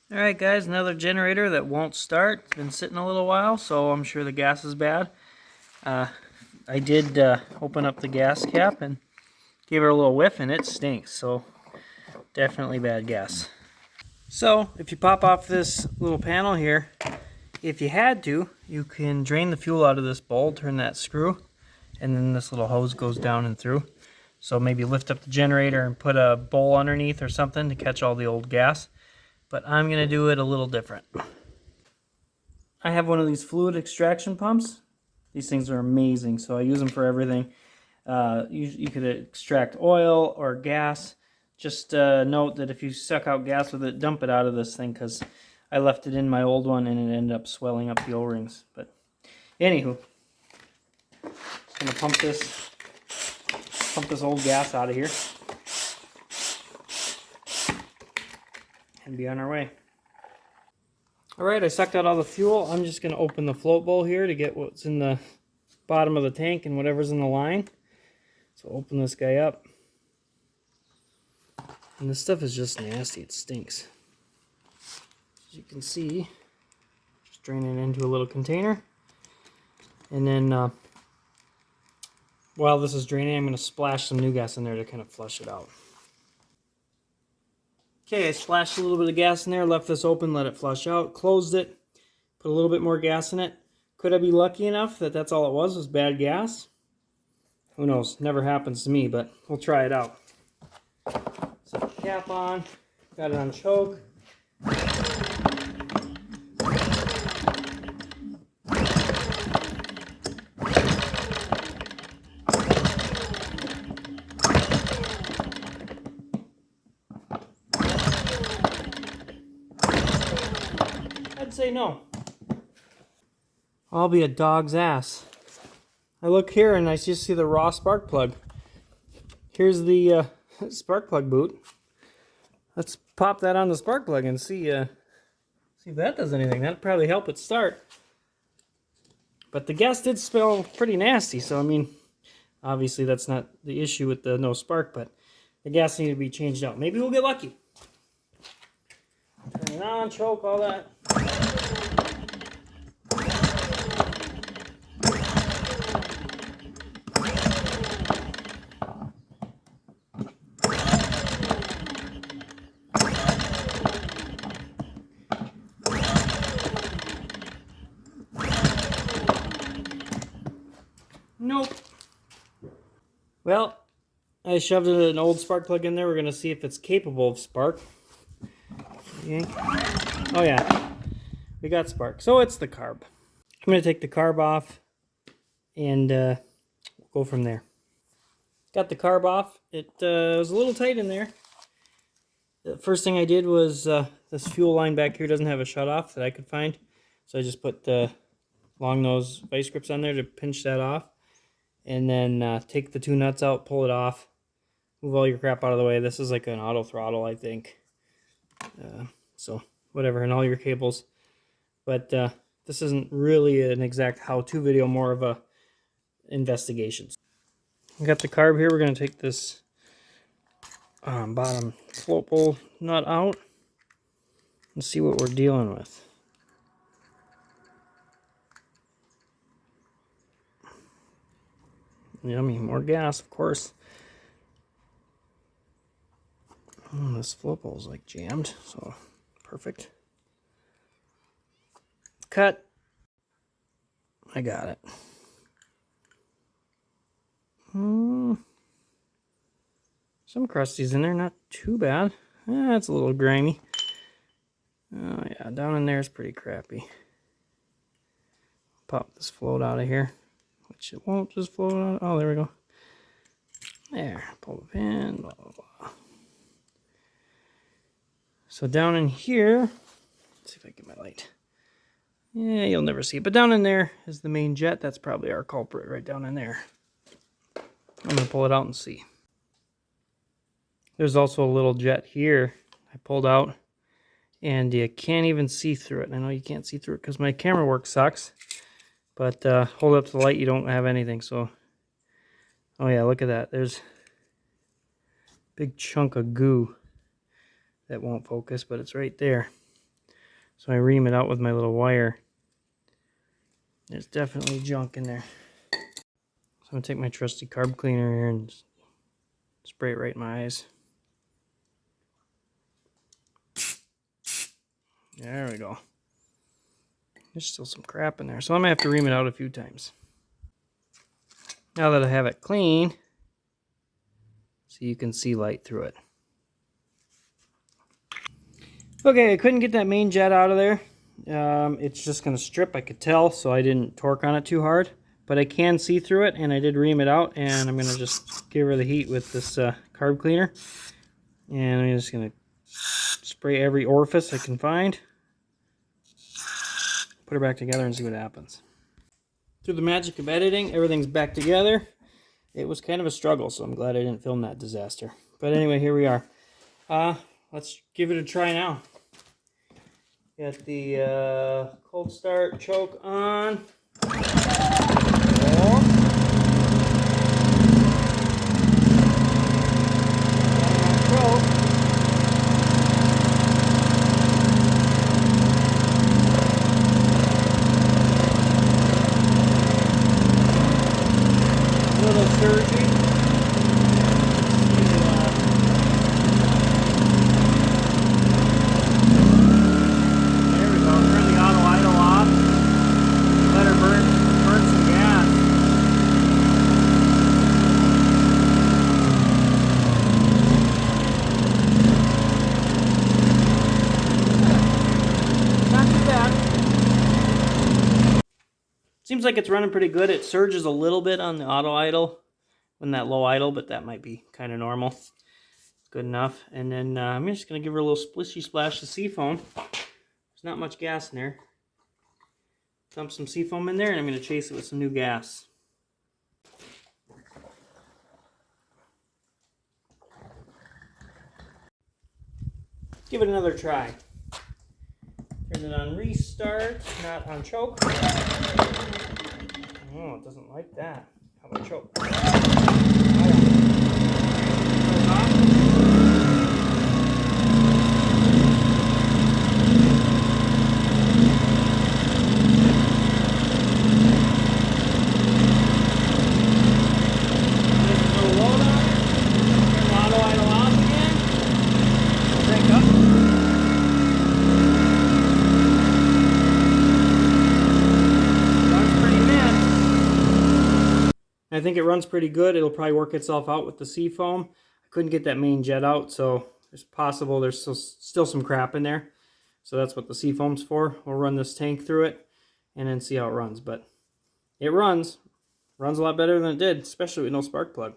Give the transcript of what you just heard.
Alright guys, another generator that won't start. It's been sitting a little while, so I'm sure the gas is bad. I did open up the gas cap and gave it a little whiff, and it stinks, so definitely bad gas. So if you pop off this little panel here, if you had to, you can drain the fuel out of this bowl, turn that screw, and then this little hose goes down and through. So maybe lift up the generator and put a bowl underneath or something to catch all the old gas. But I'm going to do it a little different. I have one of these fluid extraction pumps. These things are amazing, so I use them for everything. You could extract oil or gas. Just note that if you suck out gas with it, dump it out of this thing, because I left it in my old one and it ended up swelling up the O-rings. But anywho, just gonna pump this old gas out of here and be on our way. Alright, I sucked out all the fuel. I'm just going to open the float bowl here to get what's in the bottom of the tank and whatever's in the line. So open this guy up. And this stuff is just nasty. It stinks. As you can see, just drain it into a little container. And then while this is draining, I'm going to splash some new gas in there to kind of flush it out. Okay, I splashed a little bit of gas in there, left this open, let it flush out, closed it, put a little bit more gas in it. Could I be lucky enough that that's all it was bad gas? Who knows? Never happens to me, but we'll try it out. Set the cap on, got it on choke. I'd say no. I'll be a dog's ass. I look here and I just see the raw spark plug. Here's the spark plug boot. Let's pop that on the spark plug and see if that does anything. That'd probably help it start. But the gas did smell pretty nasty, so I mean, obviously that's not the issue with the no spark, but the gas needed to be changed out. Maybe we'll get lucky. Turn it on, choke, all that. Nope. Well, I shoved an old spark plug in there. We're going to see if it's capable of spark. Yank. Oh yeah, we got spark. So it's the carb. I'm going to take the carb off and we'll go from there. Got the carb off. It was a little tight in there. The first thing I did was this fuel line back here doesn't have a shutoff that I could find. So I just put the long nose vice grips on there to pinch that off. And then take the two nuts out, pull it off, move all your crap out of the way. This is like an auto throttle, I think. So whatever, and all your cables. But this isn't really an exact how-to video, more of a investigation. We got the carb here. We're going to take this bottom float bowl nut out and see what we're dealing with. Yummy, more gas, of course. Oh, this float bowl is like jammed, so perfect. Cut. I got it. Some crusties in there, not too bad. It's a little grimy. Oh yeah, down in there is pretty crappy. Pop this float out of here, which it won't just float out. Oh, there we go. There, pull the pin, blah, blah, blah. So down in here, let's see if I get my light. Yeah, you'll never see it, but down in there is the main jet. That's probably our culprit right down in there. I'm gonna pull it out and see. There's also a little jet here I pulled out, and you can't even see through it. I know you can't see through it because my camera work sucks, but hold it up to the light, you don't have anything. So, oh yeah, look at that. There's a big chunk of goo that won't focus, but it's right there. So I ream it out with my little wire. There's definitely junk in there. So I'm going to take my trusty carb cleaner here and spray it right in my eyes. There we go. There's still some crap in there, so I'm going to have to ream it out a few times. Now that I have it clean, so you can see light through it. Okay, I couldn't get that main jet out of there. It's just going to strip, I could tell, so I didn't torque on it too hard. But I can see through it, and I did ream it out, and I'm going to just give her the heat with this carb cleaner. And I'm just going to spray every orifice I can find. Put her back together and see what happens. Through the magic of editing, everything's back together. It was kind of a struggle, so I'm glad I didn't film that disaster. But anyway, here we are. Let's give it a try now. Got the cold start choke on. Little surging. There we go. Turn the auto idle off. Let her burn some gas. Not too bad. Seems like it's running pretty good. It surges a little bit on the auto idle when that low idle, but that might be kind of normal. Good enough. And then I'm just going to give her a little splishy splash of seafoam. There's not much gas in there. Dump some seafoam in there, and I'm going to chase it with some new gas. Give it another try. Turn it on restart, not on choke. Oh, it doesn't like that. How about choke? I think it runs pretty good. It'll probably work itself out with the seafoam. I couldn't get that main jet out, so it's possible there's still some crap in there. So that's what the seafoam's for. We'll run this tank through it and then see how it runs. But it runs a lot better than it did, especially with no spark plug.